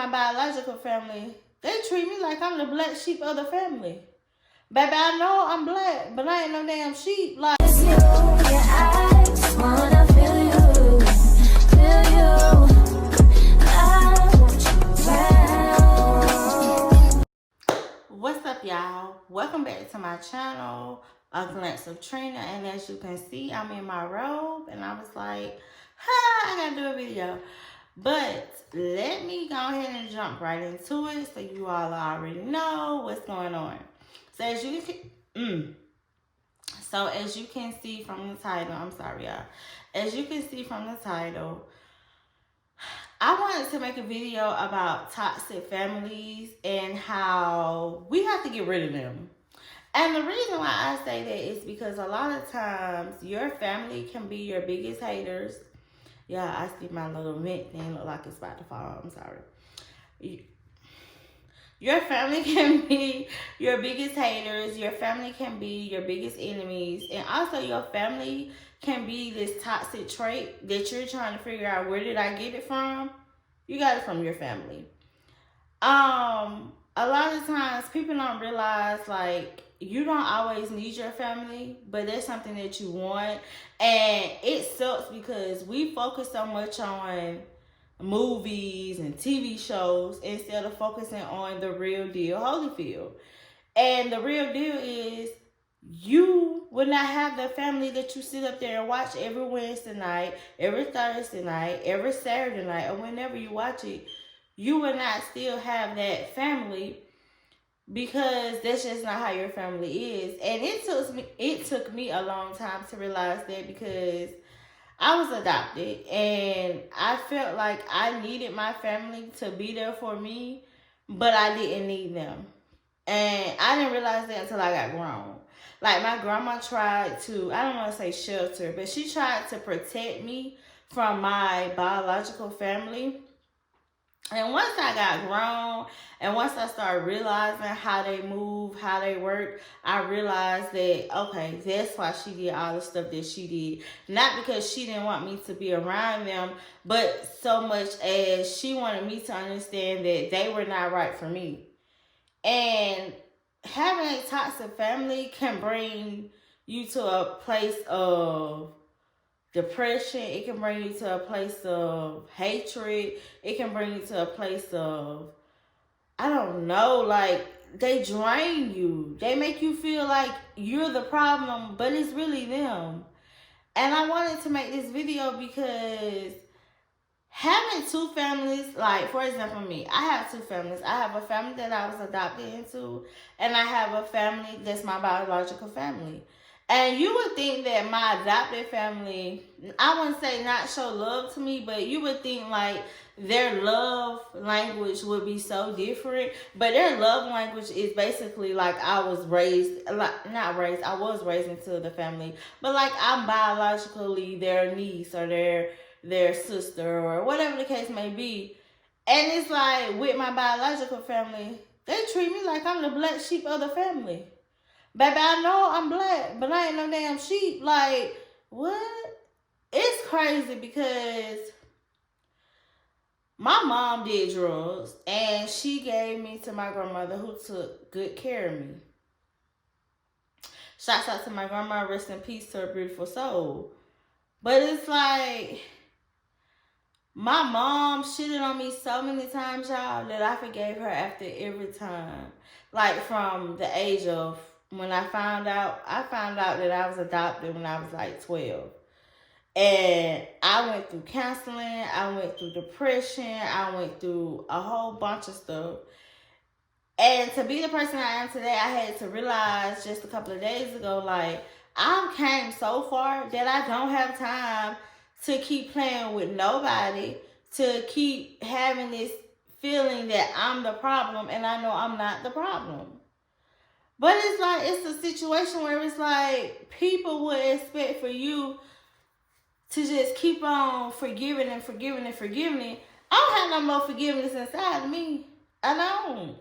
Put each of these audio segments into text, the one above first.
my biological family, they treat me like I'm the black sheep of the family. Baby, I know I'm black, but I ain't no damn sheep. Like, I just wanna feel you, feel you. I want you around. what's up, y'all? Welcome back to my channel, A Glance of Trina. And as you can see, I'm in my robe, and I was like, I gotta do a video. But let me go ahead and jump right into it so you all already know what's going on. So as you can see from the title, I'm sorry, y'all. As you can see from the title, I wanted to make a video about toxic families and how we have to get rid of them. And the reason why I say that is because a lot of times your family can be your biggest haters. Yeah, I see my little vent thing look like it's about to fall. I'm sorry. Your family can be your biggest haters. Your family can be your biggest enemies. And also your family can be this toxic trait that you're trying to figure out, where did I get it from? You got it from your family. A lot of times people don't realize, like, you don't always need your family, but that's something that you want. And it sucks because we focus so much on movies and TV shows instead of focusing on the real deal, Holyfield. And the real deal is, you would not have the family that you sit up there and watch every Wednesday night, every Thursday night, every Saturday night, or whenever you watch it. You would not still have that family, because that's just not how your family is. And it took me a long time to realize that, because I was adopted and I felt like I needed my family to be there for me, but I didn't need them. And I didn't realize that until I got grown. Like, my grandma tried to, I don't want to say shelter, but she tried to protect me from my biological family. And once I got grown, and once I started realizing how they move, how they work, I realized that, okay, that's why she did all the stuff that she did. Not because she didn't want me to be around them, but so much as she wanted me to understand that they were not right for me. And having a toxic family can bring you to a place of depression. It can bring you to a place of hatred. It can bring you to a place of, I don't know, like, they drain you. They make you feel like you're the problem, but it's really them. And I wanted to make this video because having two families, like, for example, me, I have two families. I have a family that I was adopted into, and I have a family that's my biological family. And you would think that my adopted family, I wouldn't say not show love to me, but you would think like their love language would be so different. But their love language is basically like I was raised into the family, but like I'm biologically their niece or their sister or whatever the case may be. And it's like, with my biological family, they treat me like I'm the black sheep of the family. Baby, I know I'm black, but I ain't no damn sheep. Like, what? It's crazy because my mom did drugs, and she gave me to my grandmother, who took good care of me. Shouts out to my grandma, rest in peace to her beautiful soul. But it's like, my mom shitted on me so many times, y'all, that I forgave her after every time. Like, from the age of, when I found out that I was adopted when I was like 12. And I went through counseling, I went through depression, I went through a whole bunch of stuff. And to be the person I am today, I had to realize just a couple of days ago, like, I've came so far that I don't have time to keep playing with nobody, to keep having this feeling that I'm the problem, and I know I'm not the problem. But it's like, it's a situation where it's like, people would expect for you to just keep on forgiving and forgiving and forgiving. I don't have no more forgiveness inside of me. I don't.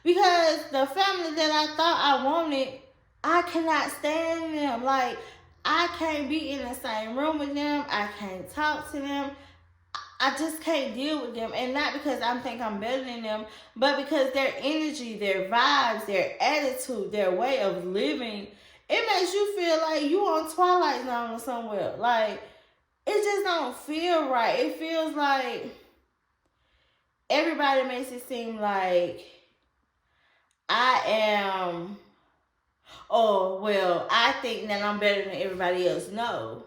Because the family that I thought I wanted, I cannot stand them. Like, I can't be in the same room with them. I can't talk to them. I just can't deal with them. And not because I think I'm better than them, but because their energy, their vibes, their attitude, their way of living, it makes you feel like you on Twilight Zone or somewhere. Like, it just don't feel right. It feels like everybody makes it seem like I am, oh, well, I think that I'm better than everybody else. No.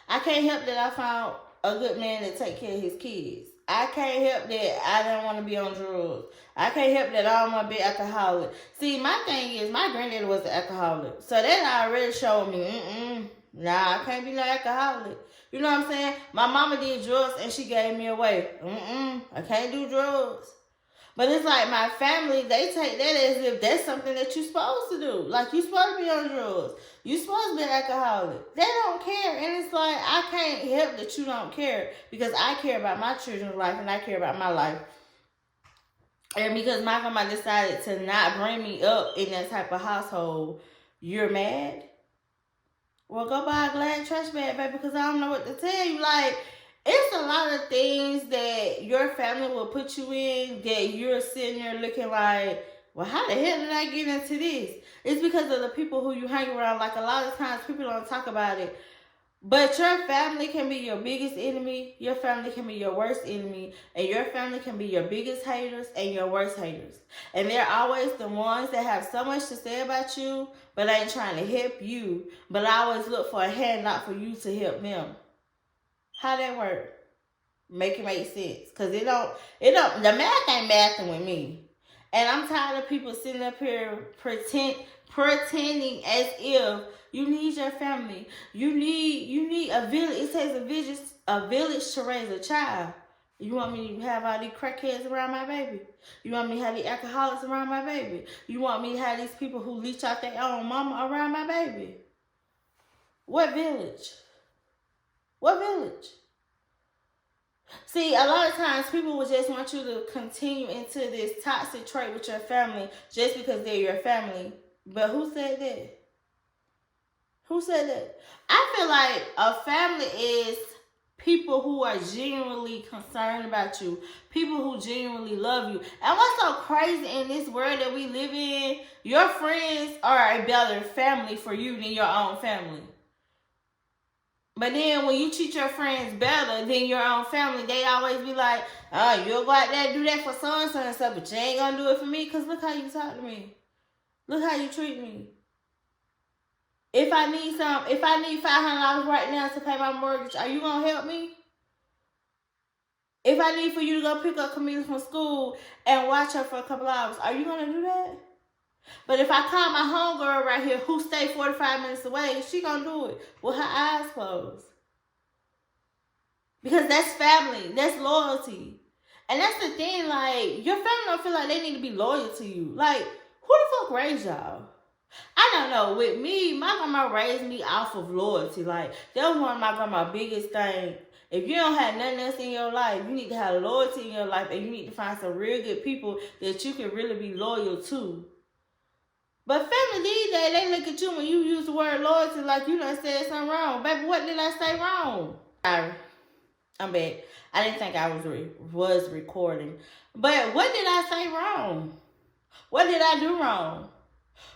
I can't help that I found a good man to take care of his kids. I can't help that I don't want to be on drugs. I can't help that I don't want to be alcoholic. See, my thing is, my granddaddy was an alcoholic. So that already showed me, nah, I can't be no alcoholic. You know what I'm saying? My mama did drugs and she gave me away. I can't do drugs. But it's like my family, they take that as if that's something that you're supposed to do. Like, you're supposed to be on drugs. You're supposed to be an alcoholic. They don't care. And it's like, I can't help that you don't care. Because I care about my children's life and I care about my life. And because my grandma decided to not bring me up in that type of household, you're mad? Well, go buy a Glad trash bag, baby, because I don't know what to tell you. Like, it's a lot of things that your family will put you in that you're sitting there looking like, well, how the hell did I get into this? It's because of the people who you hang around. Like, a lot of times people don't talk about it. But your family can be your biggest enemy. Your family can be your worst enemy. And your family can be your biggest haters and your worst haters. And they're always the ones that have so much to say about you, but ain't trying to help you. But I always look for a handout for you to help them. How that work? Make it make sense. Because the math ain't mathing with me. And I'm tired of people sitting up here pretending as if you need your family. You need a village. It takes a village to raise a child. You want me to have all these crackheads around my baby? You want me to have these alcoholics around my baby? You want me to have these people who leech out their own mama around my baby? What village? What village? See, a lot of times people will just want you to continue into this toxic trait with your family just because they're your family. But who said that? Who said that? I feel like a family is people who are genuinely concerned about you. People who genuinely love you. And what's so crazy in this world that we live in, your friends are a better family for you than your own family. But then when you treat your friends better than your own family, they always be like, oh, you'll go out there and do that for so-and-so and stuff, but you ain't gonna do it for me because look how you talk to me. Look how you treat me. If I need $500 right now to pay my mortgage, are you gonna help me? If I need for you to go pick up Camila from school and watch her for a couple hours, are you gonna do that? But if I call my homegirl right here who stay 45 minutes away, she gonna do it with her eyes closed. Because that's family. That's loyalty. And that's the thing, like, your family don't feel like they need to be loyal to you. Like, who the fuck raised y'all? I don't know. With me, my grandma raised me off of loyalty. Like, that was one of my grandma's biggest things. If you don't have nothing else in your life, you need to have loyalty in your life, and you need to find some real good people that you can really be loyal to. But family these days, they look at you when you use the word loyalty like you done said something wrong. Baby, what did I say wrong? Sorry. I'm back. I didn't think I was recording. But what did I say wrong? What did I do wrong?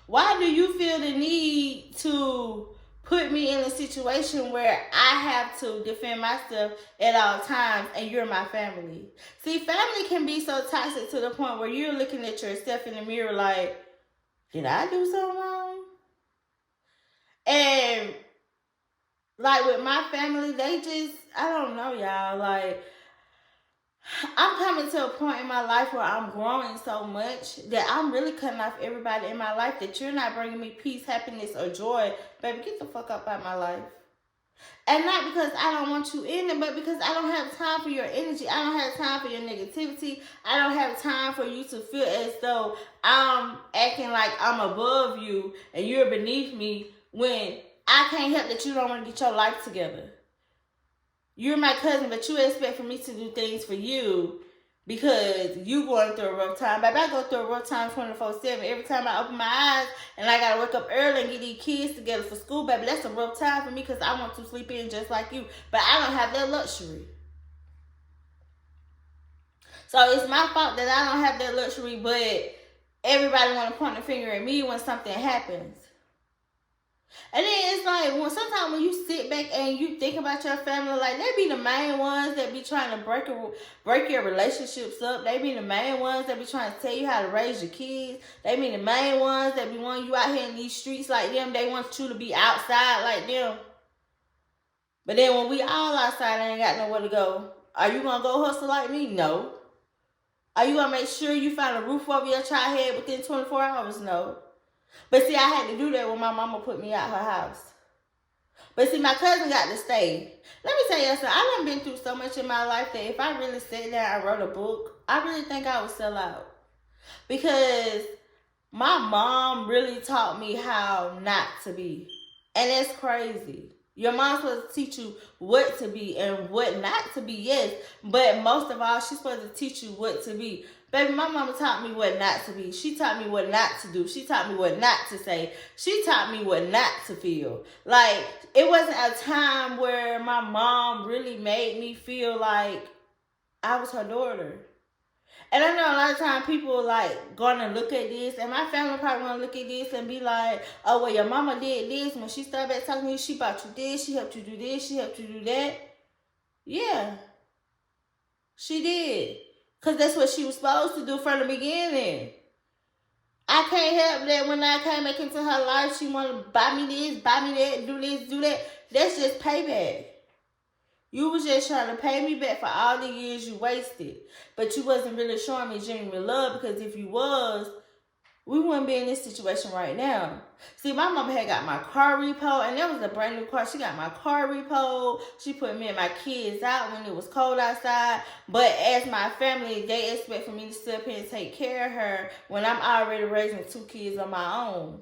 Why do you feel the need to put me in a situation where I have to defend myself at all times and you're my family? See, family can be so toxic to the point where you're looking at yourself in the mirror like, did I do something wrong? And like with my family, they just, I don't know, y'all. Like, I'm coming to a point in my life where I'm growing so much that I'm really cutting off everybody in my life that you're not bringing me peace, happiness, or joy. Baby, get the fuck up out of my life. And not because I don't want you in it, but because I don't have time for your energy. I don't have time for your negativity. I don't have time for you to feel as though I'm acting like I'm above you and you're beneath me when I can't help that you don't want to get your life together. You're my cousin, but you expect for me to do things for you because you going through a rough time. Baby, I go through a rough time 24/7. Every time I open my eyes and I got to wake up early and get these kids together for school, baby, that's a rough time for me because I want to sleep in just like you. But I don't have that luxury. So it's my fault that I don't have that luxury, but everybody want to point the finger at me when something happens. And then it's like sometimes when you sit back and you think about your family, like they be the main ones that be trying to break your relationships up. They be the main ones that be trying to tell you how to raise your kids. They be the main ones that be wanting you out here in these streets like them. They want you to be outside like them. But then when we all outside and ain't got nowhere to go, are you gonna go hustle like me? No. Are you gonna make sure you find a roof over your child head within 24 hours? No. But see, I had to do that when my mama put me out her house. But see, my cousin got to stay. Let me tell you something. I done been through so much in my life that if I really sat down and wrote a book, I really think I would sell out. Because my mom really taught me how not to be. And that's crazy. Your mom's supposed to teach you what to be and what not to be, yes. But most of all, she's supposed to teach you what to be. Baby, my mama taught me what not to be. She taught me what not to do. She taught me what not to say. She taught me what not to feel. Like, it wasn't a time where my mom really made me feel like I was her daughter. And I know a lot of times people like gonna look at this, and my family probably gonna look at this and be like, oh, well, your mama did this. When she started back talking to you, she bought you this, she helped you do this, she helped you do that. Yeah, she did. Because that's what she was supposed to do from the beginning. I can't help that when I came back into her life, she wanted to buy me this, buy me that, do this, do that. That's just payback. You was just trying to pay me back for all the years you wasted. But you wasn't really showing me genuine love, because if you was, we wouldn't be in this situation right now. See, my mama had got my car repo, and that was a brand new car. She got my car repo. She put me and my kids out when it was cold outside. But as my family, they expect for me to sit up here and take care of her when I'm already raising 2 kids on my own.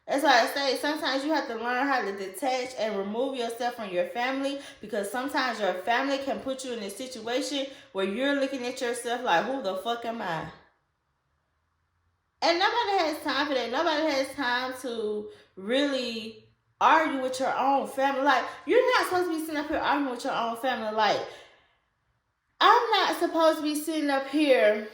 That's why I say sometimes you have to learn how to detach and remove yourself from your family, because sometimes your family can put you in a situation where you're looking at yourself like, who the fuck am I? And nobody has time for that. Nobody has time to really argue with your own family. Like, you're not supposed to be sitting up here arguing with your own family. Like, I'm not supposed to be sitting up here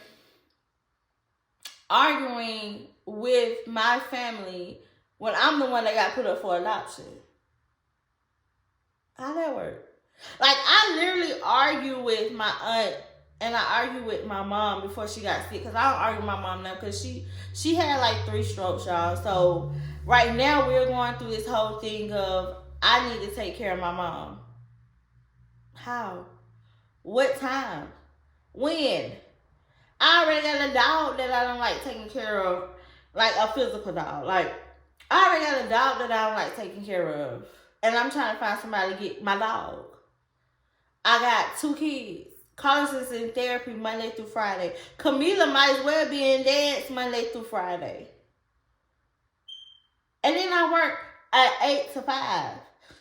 arguing with my family when I'm the one that got put up for adoption. How that work? Like, I literally argue with my aunt and I argue with my mom before she got sick, because I don't argue with my mom now because she had like 3 strokes, y'all. So right now we're going through this whole thing of I need to take care of my mom. How? What time? When? I already got a dog that I don't like taking care of, like a physical dog. Like, I already got a dog that I don't like taking care of, and I'm trying to find somebody to get my dog. I got 2 kids. Carlos is in therapy Monday through Friday. Camila might as well be in dance Monday through Friday. And then I work at 8 to 5.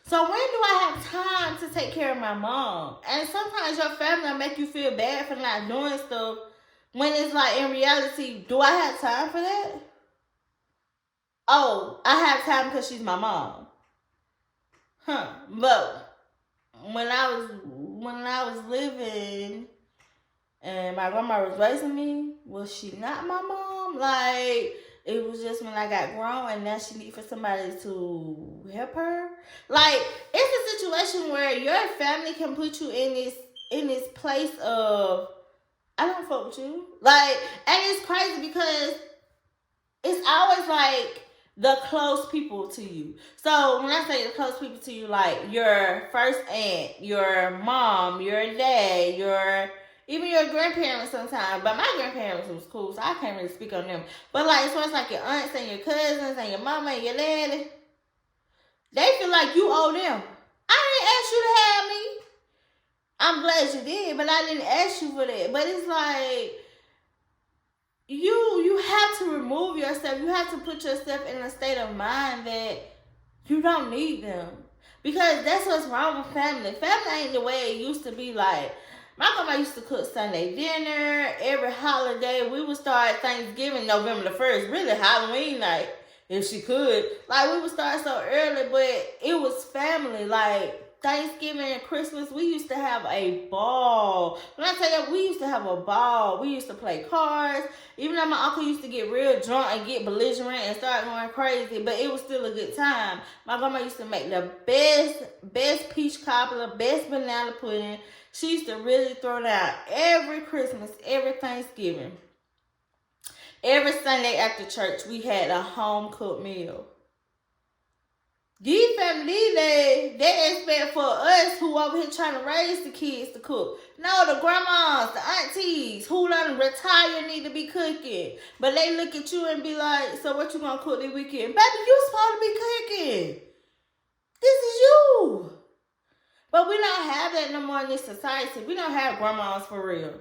So when do I have time to take care of my mom? And sometimes your family will make you feel bad for not doing stuff, when it's like, in reality, do I have time for that? Oh, I have time because she's my mom. But when I was living and my grandma was raising me, was she not my mom? Like, it was just when I got grown and now she need for somebody to help her. Like, it's a situation where your family can put you in this place of, I don't fuck with you. Like, and it's crazy because it's always like the close people to you. So when I say the close people to you, like your first aunt, your mom, your dad, even your grandparents sometimes. But my grandparents was cool, so I can't really speak on them. But like, as far as like your aunts and your cousins and your mama and your daddy, they feel like you owe them. I didn't ask you to have me. I'm glad you did, but I didn't ask you for that. But it's like, you have to remove yourself. You have to put yourself in a state of mind that you don't need them. Because that's what's wrong with family. Family ain't the way it used to be. Like, my grandma used to cook Sunday dinner. Every holiday, we would start Thanksgiving November the 1st. Really, Halloween night, if she could. Like, we would start so early, but it was family. Like, Thanksgiving and Christmas, we used to have a ball. When I tell you, we used to have a ball. We used to play cards. Even though my uncle used to get real drunk and get belligerent and start going crazy, but it was still a good time. My grandma used to make the best peach cobbler, best banana pudding. She used to really throw down every Christmas, every Thanksgiving. Every Sunday after church, we had a home-cooked meal. These families, they expect for us who over here trying to raise the kids to cook. No, the grandmas, the aunties who done retire need to be cooking. But they look at you and be like, so what you gonna cook this weekend? Baby, you supposed to be cooking. This is you. But we don't have that no more in this society. We don't have grandmas for real.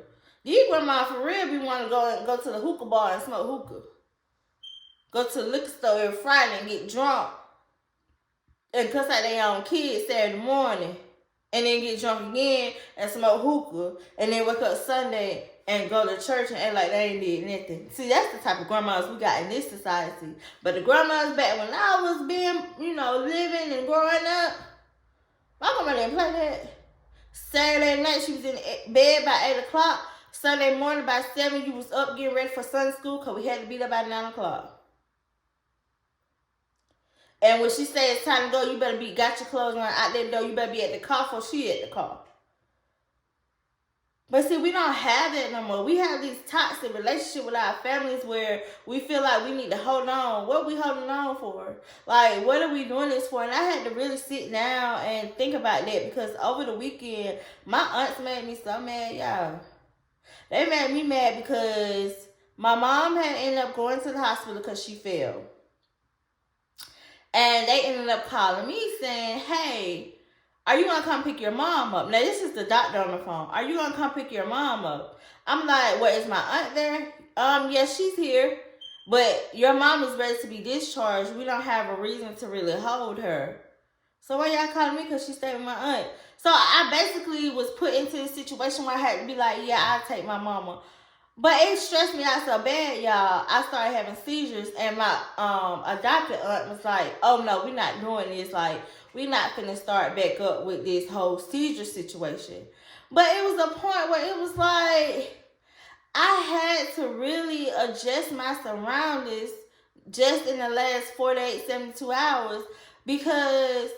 These grandmas for real be want to go to the hookah bar and smoke hookah. Go to the liquor store every Friday and get drunk. And cuss out their own kids Saturday morning. And then get drunk again and smoke hookah. And then wake up Sunday and go to church and act like they ain't did nothing. See, that's the type of grandmas we got in this society. But the grandmas back when I was being, living and growing up, my grandma didn't play that. Saturday night, she was in bed by 8 o'clock. Sunday morning by 7, you was up getting ready for Sunday school because we had to be there by 9 o'clock. And when she said it's time to go, you better got your clothes on out that door. You better be at the car before she at the car. But see, we don't have that no more. We have these toxic relationships with our families where we feel like we need to hold on. What are we holding on for? Like, what are we doing this for? And I had to really sit down and think about that because over the weekend, my aunts made me so mad, y'all. They made me mad because my mom had ended up going to the hospital because she fell. And they ended up calling me saying, hey, are you going to come pick your mom up? Now, this is the doctor on the phone. Are you going to come pick your mom up? I'm like, what, is my aunt there? Yes, she's here. But your mom is ready to be discharged. We don't have a reason to really hold her. So why y'all calling me? Because she stayed with my aunt. So I basically was put into a situation where I had to be like, yeah, I'll take my mama. But it stressed me out so bad, y'all. I started having seizures, and my adopted aunt was like, oh, no, we're not doing this. Like, we're not finna start back up with this whole seizure situation. But it was a point where it was like, I had to really adjust my surroundings just in the last 48, 72 hours because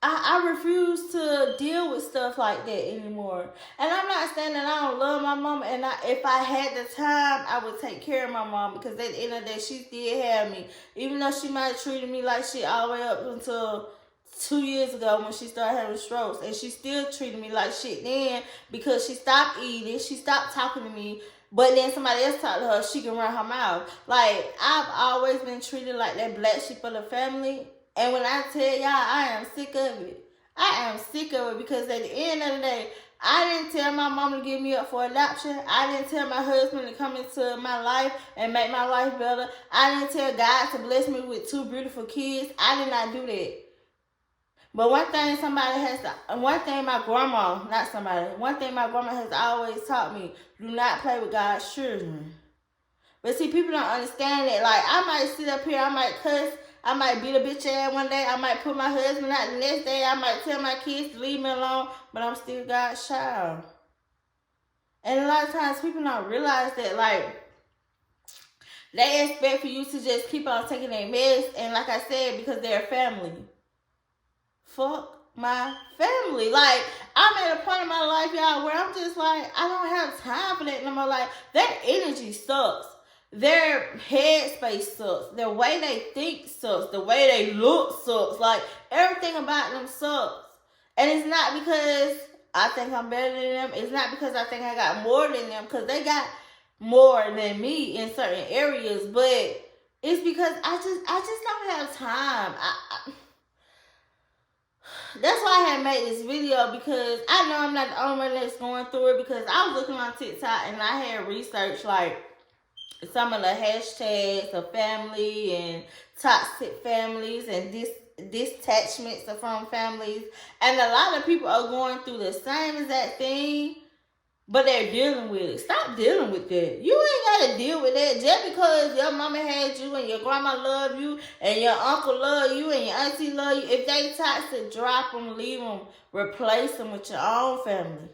I refuse to deal with stuff like that anymore. And I'm not saying that I don't love my mama. And if I had the time, I would take care of my mom. Because at the end of the day, she did have me. Even though she might have treated me like shit all the way up until 2 years ago when she started having strokes. And she still treated me like shit then. Because she stopped eating. She stopped talking to me. But then somebody else talked to her, she can run her mouth. Like, I've always been treated like that black sheep of the family. And when I tell y'all, I am sick of it. I am sick of it because at the end of the day, I didn't tell my mom to give me up for adoption. I didn't tell my husband to come into my life and make my life better. I didn't tell God to bless me with 2 beautiful kids. I did not do that. But one thing my grandma has always taught me, do not play with God's children. But see, people don't understand that. Like, I might sit up here, I might cuss, I might beat a bitch ass one day. I might put my husband out the next day. I might tell my kids to leave me alone. But I'm still God's child. And a lot of times people don't realize that, like, they expect for you to just keep on taking their meds. And like I said, because they're family. Fuck my family. Like, I'm at a point in my life, y'all, where I'm just like, I don't have time for that no more. Like, their energy sucks. Their headspace sucks. The way they think sucks. The way they look sucks. Like, everything about them sucks. And it's not because I think I'm better than them. It's not because I think I got more than them. Because they got more than me in certain areas. But it's because I just don't have time. That's why I had made this video, because I know I'm not the only one that's going through it. Because I was looking on TikTok and I had researched, like, some of the hashtags of family and toxic families and detachments from families. And a lot of people are going through the same exact thing, but they're dealing with it. Stop dealing with that. You ain't gotta deal with that. Just because your mama had you and your grandma loved you and your uncle loved you and your auntie loved you, if they toxic, drop them, leave them, replace them with your own family.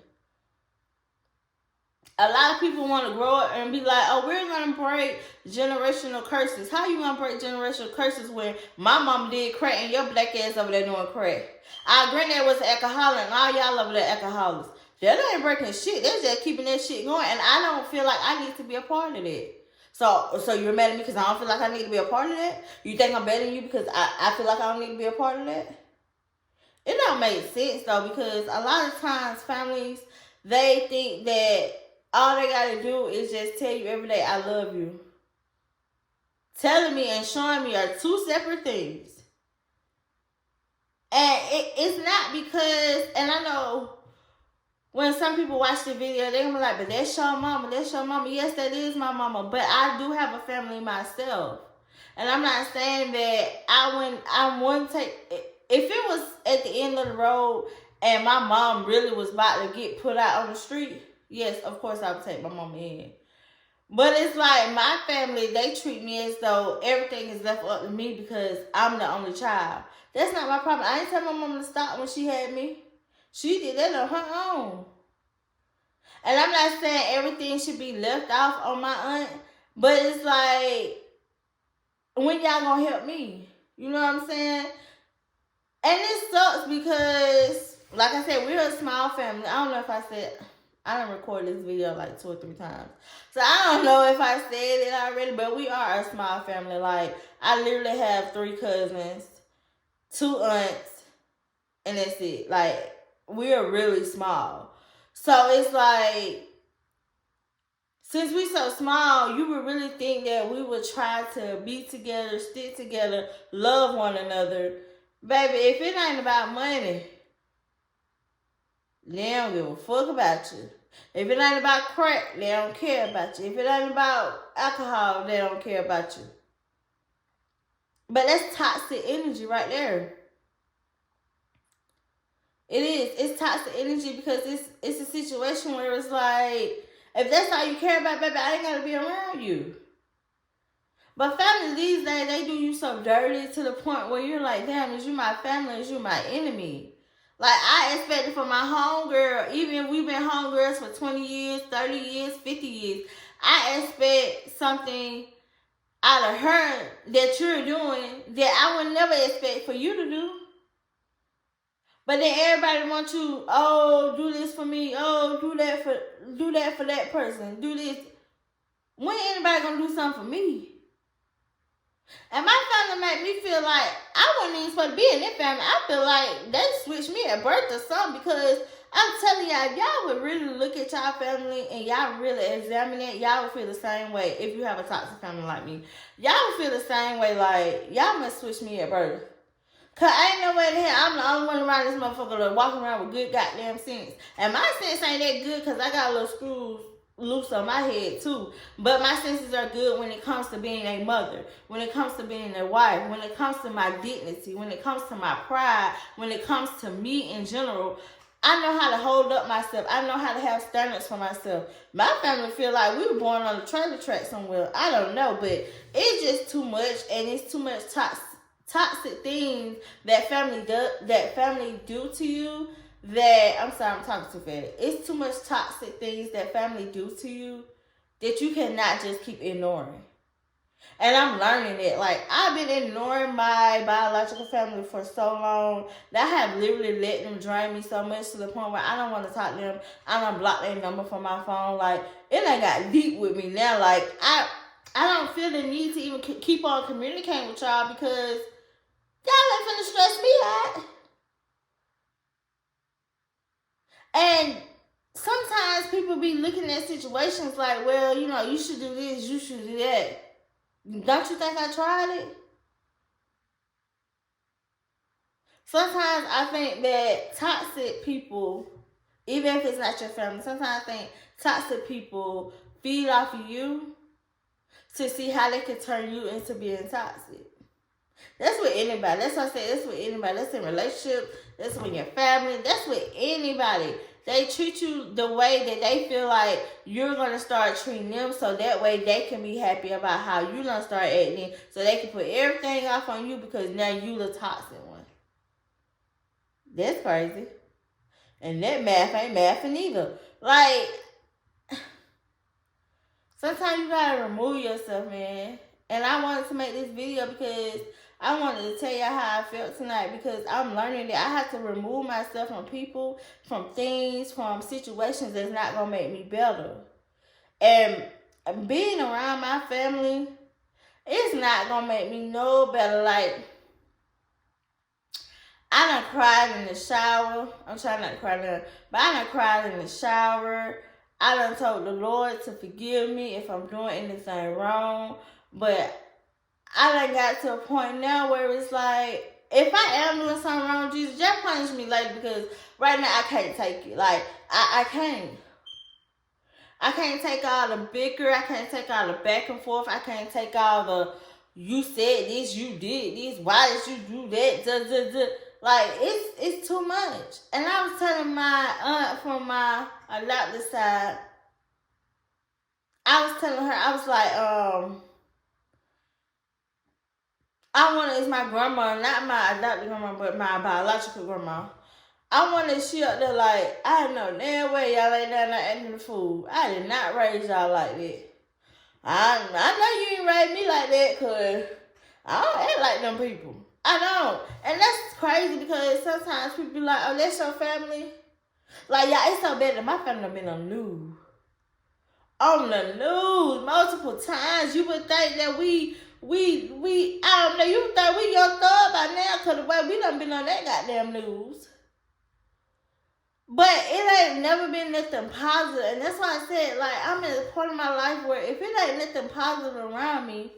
A lot of people want to grow up and be like, oh, we're going to break generational curses. How you going to break generational curses when my mama did crack and your black ass over there doing crack? Our granddad was an alcoholic and all y'all over there alcoholics. That ain't breaking shit. That's just keeping that shit going. And I don't feel like I need to be a part of that. So you're mad at me because I don't feel like I need to be a part of that? You think I'm better than you because I feel like I don't need to be a part of that? It don't make sense, though, because a lot of times families, they think that all they gotta do is just tell you every day, I love you. Telling me and showing me are two separate things. And it's not because, and I know when some people watch the video, they're gonna be like, but that's your mama, that's your mama. Yes, that is my mama, but I do have a family myself. And I'm not saying that I wouldn't take, if it was at the end of the road and my mom really was about to get put out on the street, yes, of course I would take my mama in. But it's like my family, they treat me as though everything is left up to me because I'm the only child. That's not my problem. I didn't tell my mama to stop when she had me. She did that on her own. And I'm not saying everything should be left off on my aunt, but it's like, when y'all gonna help me? You know what I'm saying? And it sucks because, like I said, we're a small family. I don't know if I said, I done recorded this video like 2 or 3 times. So I don't know if I said it already, but we are a small family. Like, I literally have 3 cousins, 2 aunts, and that's it. Like, we're really small. So it's like, since we so small, you would really think that we would try to be together, stick together, love one another. Baby, if it ain't about money, they don't give a fuck about you. If it ain't about crack, they don't care about you. If it ain't about alcohol, they don't care about you. But that's toxic energy right there. It is. It's toxic energy because it's a situation where it's like, if that's all you care about, baby, I ain't got to be around you. But families these days, they do you so dirty to the point where you're like, damn, is you my family, is you my enemy? Like, I expected for my homegirl, even if we've been homegirls for 20 years, 30 years, 50 years, I expect something out of her that you're doing that I would never expect for you to do. But then everybody wants you, oh, do this for me, oh, do that for that person, do this. When anybody gonna do something for me? And my family make me feel like I wasn't even supposed to be in that family. I feel like they switched me at birth or something because I'm telling y'all would really look at y'all family and y'all really examine it. Y'all would feel the same way if you have a toxic family like me. Y'all would feel the same way like y'all must switch me at birth. Cause ain't no way in hell I'm the only one around this motherfucker that walking around with good goddamn sense. And my sense ain't that good cause I got a little screws loose on my head too. But my senses are good when it comes to being a mother, when it comes to being a wife, when it comes to my dignity, when it comes to my pride, when it comes to me in general. I know how to hold up myself. I know how to have standards for myself. My family feel like we were born on a trailer track somewhere. I don't know, but it's just too much, and it's too much toxic things that family do to you. That I'm sorry, I'm talking too fast. It's too much toxic things that family do to you that you cannot just keep ignoring. And I'm learning it. Like, I've been ignoring my biological family for so long that I have literally let them drain me so much to the point where I don't want to talk to them. I don't block their number from my phone. Like, it ain't got deep with me now. Like, I don't feel the need to even keep on communicating with y'all because y'all ain't finna stress me out. And sometimes people be looking at situations like, well, you know, you should do this, you should do that. Don't you think I tried it? Sometimes I think that toxic people, even if it's not your family, sometimes I think toxic people feed off of you to see how they can turn you into being toxic. That's with anybody. That's what I say. That's with anybody. That's in relationships. That's with your family. That's with anybody. They treat you the way that they feel like you're gonna start treating them, so that way they can be happy about how you gonna start acting, so they can put everything off on you because now you the toxic one. That's crazy. And that math ain't mathing either. Like, sometimes you gotta remove yourself, man. And I wanted to make this video because I wanted to tell y'all how I felt tonight, because I'm learning that I have to remove myself from people, from things, from situations that's not going to make me better. And being around my family, it's not going to make me no better. Like, I done cried in the shower. I'm trying not to cry now, but I done cried in the shower. I done told the Lord to forgive me if I'm doing anything wrong. But I done got to a point now where it's like, if I am doing something wrong, Jesus, just punish me later, because right now I can't take it. Like, I can't. I can't take all the bicker. I can't take all the back and forth. I can't take all the, you said this, you did this, why did you do that, duh, duh, duh. Like, it's too much. And I was telling my aunt from my adopted side, I was telling her, I was like, I wanted, it's my grandma, not my adopted grandma, but my biological grandma. I wanted she up there like, I know damn way y'all ain't down there acting the fool. I did not raise y'all like that. I know you ain't raised me like that, because I don't act like them people. I don't. And that's crazy, because sometimes people be like, oh, that's your family? Like, yeah, it's so bad that my family done been on the news. On the news multiple times. You would think that we I don't know, you would think we your thug by now, because the way we done been on that goddamn news. But it ain't never been nothing positive. And that's why I said, like, I'm at a point in my life where if it ain't nothing positive around me,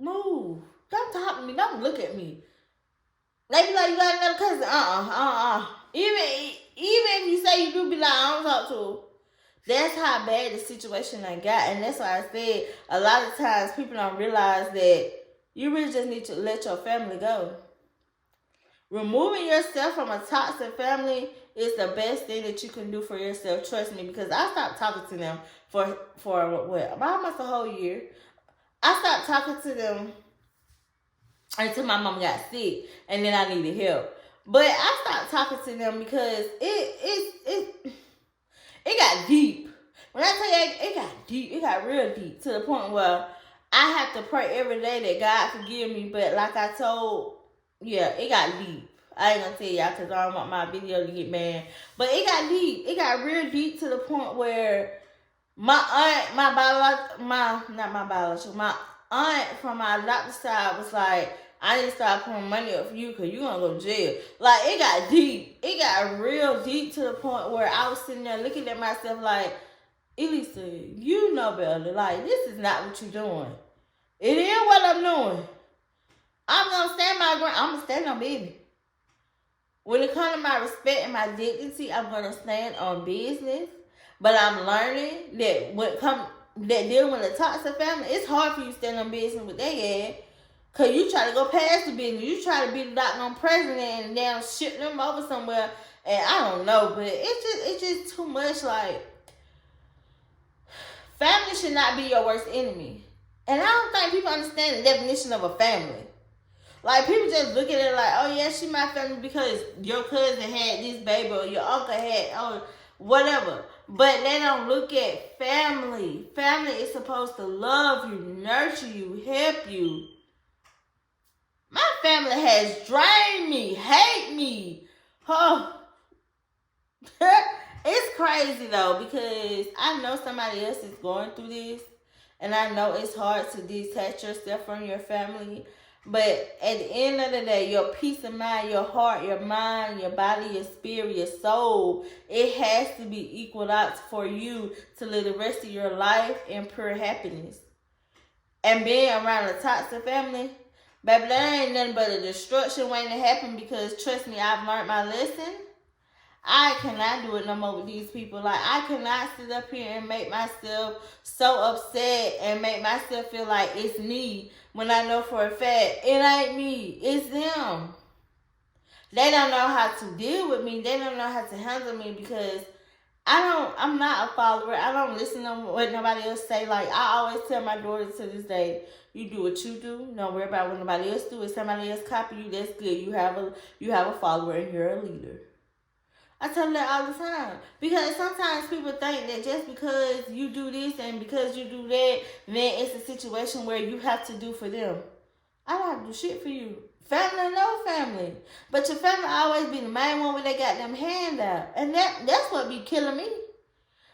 move. Don't talk to me. Don't look at me. They be like, you got another cousin? Even if you say you do, be like, I don't talk to her. That's how bad the situation I got. And that's why I said a lot of times people don't realize that you really just need to let your family go. Removing yourself from a toxic family is the best thing that you can do for yourself. Trust me, because I stopped talking to them for what, about almost a whole year. I stopped talking to them until my mom got sick, and then I needed help. But I stopped talking to them because it got deep. When I tell you it got deep, it got real deep, to the point where I have to pray every day that God forgive me. But like I told, yeah, it got deep. I ain't gonna tell y'all because I don't want my video to get banned. But it got deep. It got real deep, to the point where my aunt, my aunt from my adopted side was like, I need to start putting money up for you because you're going to go to jail. Like, it got deep. It got real deep, to the point where I was sitting there looking at myself like, Elisa, you know better. Like, this is not what you're doing. It is what I'm doing. I'm going to stand my ground. I'm going to stand on business. When it comes to my respect and my dignity, I'm going to stand on business. But I'm learning that dealing with a toxic family, it's hard for you to stand on business with their ass. Because you try to go past the business. You try to be the doggone president and damn ship them over somewhere. And I don't know, but it's just too much. Like, family should not be your worst enemy. And I don't think people understand the definition of a family. Like, people just look at it like, oh yeah, she my family because your cousin had this baby, or your uncle had, or whatever. But they don't look at family. Family is supposed to love you, nurture you, help you. My family has drained me, hate me. Oh. It's crazy though, because I know somebody else is going through this, and I know it's hard to detach yourself from your family. But at the end of the day, your peace of mind, your heart, your mind, your body, your spirit, your soul, it has to be equaled out for you to live the rest of your life in pure happiness. And being around a toxic family, baby, that ain't nothing but a destruction waiting to happen, because trust me, I've learned my lesson. I cannot do it no more with these people. Like, I cannot sit up here and make myself so upset and make myself feel like it's me, when I know for a fact it ain't me, it's them. They don't know how to deal with me. They don't know how to handle me because I'm not a follower. I don't listen to what nobody else say. Like, I always tell my daughter to this day, you do what you do. Don't worry about what nobody else do. If somebody else copy you, that's good. You have a follower and you're a leader. I tell them that all the time. Because sometimes people think that just because you do this and because you do that, then it's a situation where you have to do for them. I don't have to do shit for you. Family or no family. But your family always be the main one when they got them hand out. And that's what be killing me.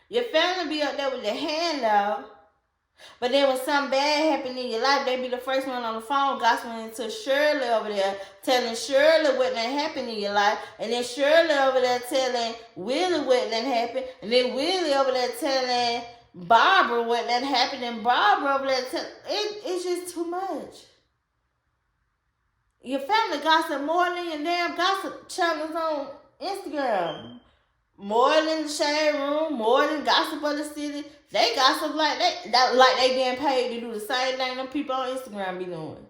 Your family be up there with their hand out. But then when something bad happen in your life, they be the first one on the phone gossiping to Shirley over there, telling Shirley what done happened in your life. And then Shirley over there telling Willie what done happened. And then Willie over there telling Barbara what done happened. And Barbara over there telling... It's just too much. Your family gossip more than your damn gossip channels on Instagram. More than the shade room, more than gossip of the city. They gossip like they getting paid to do the same thing them people on Instagram be doing.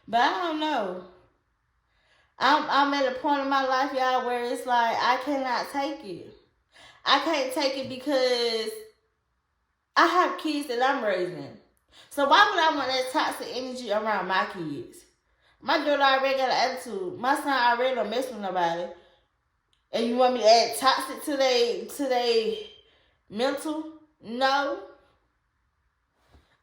But I don't know. I'm at a point in my life, y'all, where it's like I cannot take it. I can't take it because I have kids that I'm raising. So why would I want that toxic energy around my kids? My daughter already got an attitude. My son already don't mess with nobody. And you want me to add toxic to they mental? No.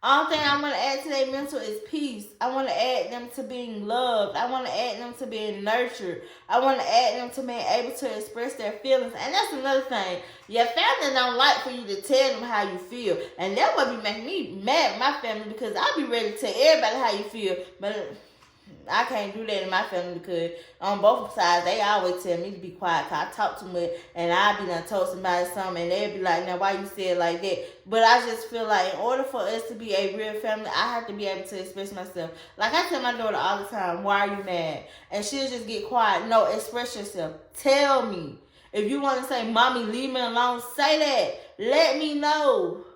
Only thing I want to add to their mental is peace. I want to add them to being loved. I want to add them to being nurtured. I want to add them to being able to express their feelings. And that's another thing. Your family don't like for you to tell them how you feel. And that would be making me mad with my family because I be ready to tell everybody how you feel. But I can't do that in my family because on both sides, they always tell me to be quiet because I talk too much and I be done told somebody something and they'll be like, now why you say it like that? But I just feel like in order for us to be a real family, I have to be able to express myself. Like I tell my daughter all the time, why are you mad? And she'll just get quiet. No, express yourself. Tell me. If you want to say, mommy, leave me alone, say that. Let me know.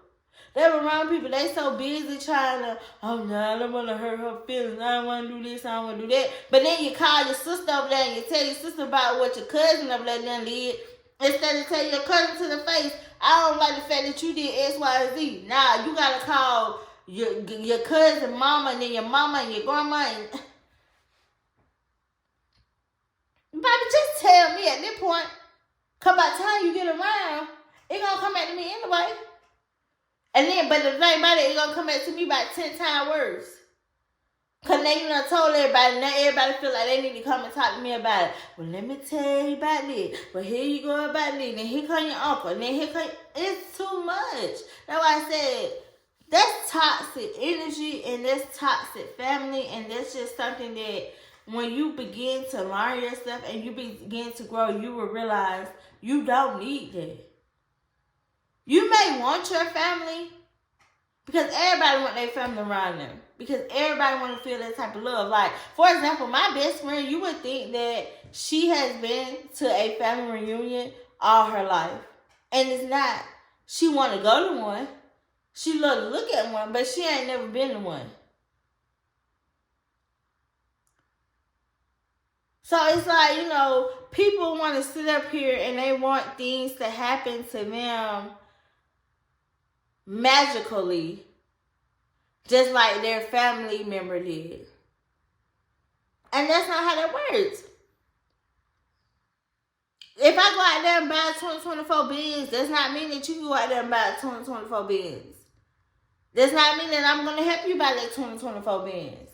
They were around people, they so busy trying to, oh no, I don't want to hurt her feelings. I don't want to do this, I don't want to do that. But then you call your sister over there and you tell your sister about what your cousin over there done did. Instead of telling your cousin to the face, I don't like the fact that you did X, Y, and Z. Nah, you got to call your cousin, mama, and then your mama and your grandma. And... Baby, just tell me at this point. Because by the time you get around, it's going to come back to me anyway. And then, but the thing about it, it's going to come back to me about 10 times worse. Because now you done told everybody, now everybody feel like they need to come and talk to me about it. Well, let me tell you about this. Well, here you go about this. Then here come your uncle. And then here come, it's too much. That's why I said, that's toxic energy and that's toxic family. And that's just something that when you begin to learn yourself and you begin to grow, you will realize you don't need that. You may want your family because everybody want their family around them. Because everybody want to feel that type of love. Like, for example, my best friend, you would think that she has been to a family reunion all her life. And it's not. She want to go to one. She love to look at one, but she ain't never been to one. So it's like, you know, people want to sit up here and they want things to happen to them magically, just like their family member did. And that's not how that works. If I go out there and buy 2024 Benz, does not mean that you go out there and buy 2024 Benz. Does not mean that I'm going to help you buy that 2024 Benz.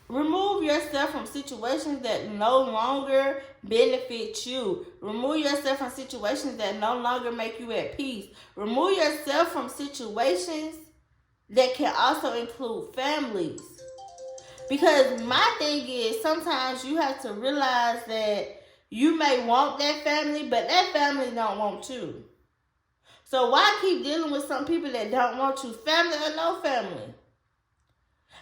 Remove yourself from situations that no longer benefit you. Remove yourself from situations that no longer make you at peace. Remove yourself from situations that can also include families. Because my thing is, sometimes you have to realize that you may want that family, but that family don't want you. So why keep dealing with some people that don't want you, family or no family?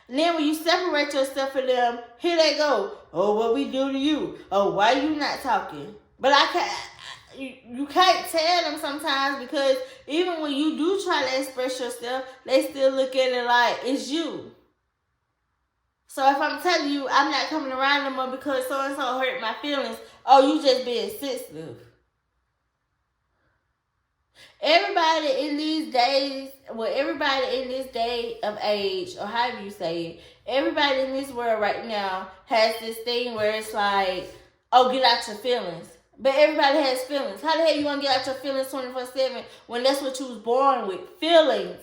And then when you separate yourself from them, here they go. Oh, what we do to you? Oh, why you not talking? But I can't. you can't tell them sometimes, because even when you do try to express yourself, they still look at it like it's you. So if I'm telling you I'm not coming around no more because so and so hurt my feelings, oh, you just being sensitive. Everybody in these days, everybody in this day of age, or however you say it, everybody in this world right now has this thing where it's like, oh, get out your feelings. But everybody has feelings. How the hell you gonna get out your feelings 24/7 when that's what you was born with? Feelings.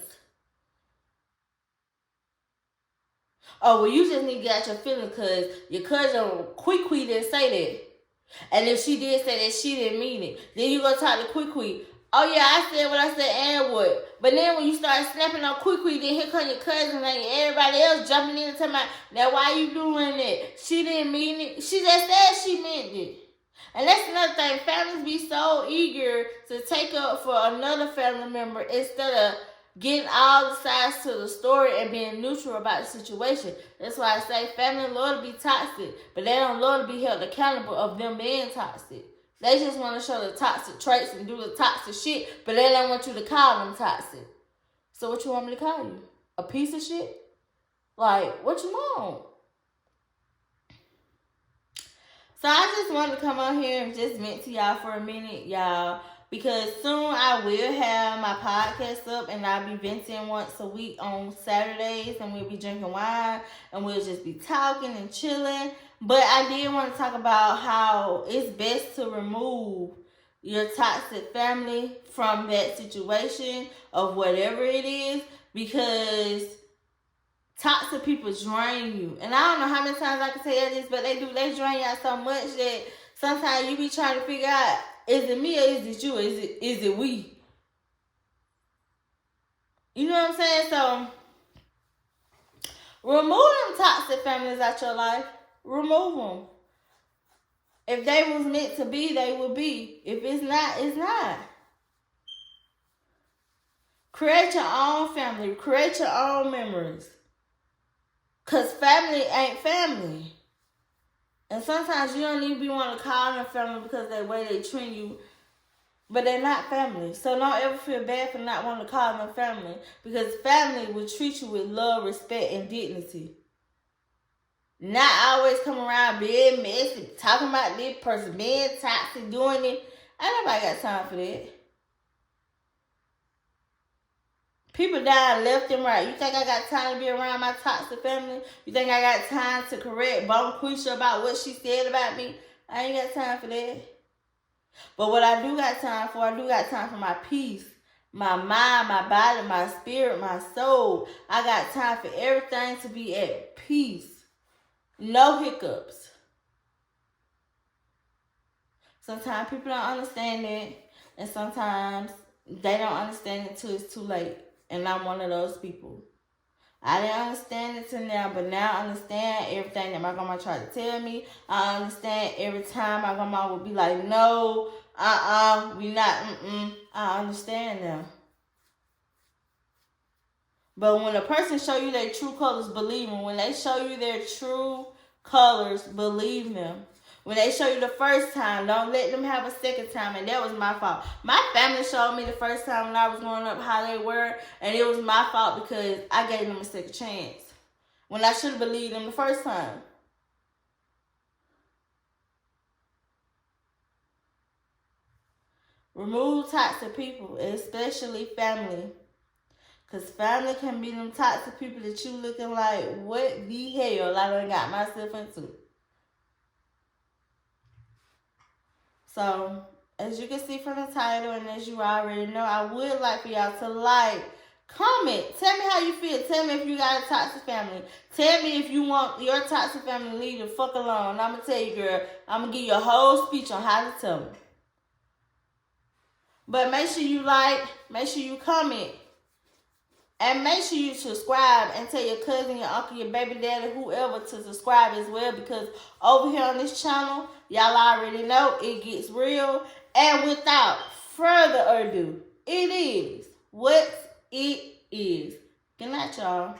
Oh, well, you just need to get out your feelings because your cousin Quick didn't say that. And if she did say that, she didn't mean it. Then you go talk to Quick. Oh, yeah, I said what I said and what. But then when you start snapping on Quick, then here come your cousin and everybody else jumping in and telling me, now why you doing that? She didn't mean it. She just said she meant it. And that's another thing. Families be so eager to take up for another family member instead of getting all the sides to the story and being neutral about the situation. That's why I say family love to be toxic, but they don't love to be held accountable of them being toxic. They just want to show the toxic traits and do the toxic shit, but they don't want you to call them toxic. So what you want me to call you? A piece of shit? Like, what you want? So I just wanted to come on here and just vent to y'all for a minute, y'all. Because soon I will have my podcast up and I'll be venting once a week on Saturdays, and we'll be drinking wine and we'll just be talking and chilling. But I did want to talk about how it's best to remove your toxic family from that situation of whatever it is, because toxic people drain you. And I don't know how many times I can tell this, but they drain y'all so much that sometimes you be trying to figure out, is it me or is it you? Is it we? You know what I'm saying? So remove them toxic families out your life. Remove them. If they was meant to be, they will be. If it's not, it's not. Create your own family. Create your own memories. Because family ain't family. And sometimes you don't even want to call them family because of the way they treat you. But they're not family. So don't ever feel bad for not wanting to call them family. Because family will treat you with love, respect, and dignity. Not always come around being messy, talking about this person, being toxic, doing it. Ain't nobody got time for that. People dying left and right. You think I got time to be around my toxic family? You think I got time to correct Bonquisha about what she said about me? I ain't got time for that. But what I do got time for my peace, my mind, my body, my spirit, my soul. I got time for everything to be at peace. No hiccups. Sometimes people don't understand it, and sometimes they don't understand it till it's too late. And I'm one of those people. I didn't understand it till now, but now I understand everything that my grandma tried to tell me. I understand every time my grandma would be like, no, we not, I understand now. But when a person show you their true colors, believe them. When they show you their true colors, believe them. When they show you the first time, don't let them have a second time. And that was my fault. My family showed me the first time when I was growing up how they were. And it was my fault because I gave them a second chance. When I should have believed them the first time. Remove toxic people, especially family. Because family can be them toxic people that you looking like, what the hell I done got myself into. So, as you can see from the title, and as you already know, I would like for y'all to like, comment. Tell me how you feel. Tell me if you got a toxic family. Tell me if you want your toxic family to leave the fuck alone. I'm going to tell you, girl, I'm going to give you a whole speech on how to tell them. But make sure you like, make sure you comment. And make sure you subscribe and tell your cousin, your uncle, your baby daddy, whoever to subscribe as well. Because over here on this channel, y'all already know it gets real. And without further ado, it is what it is. Good night, y'all.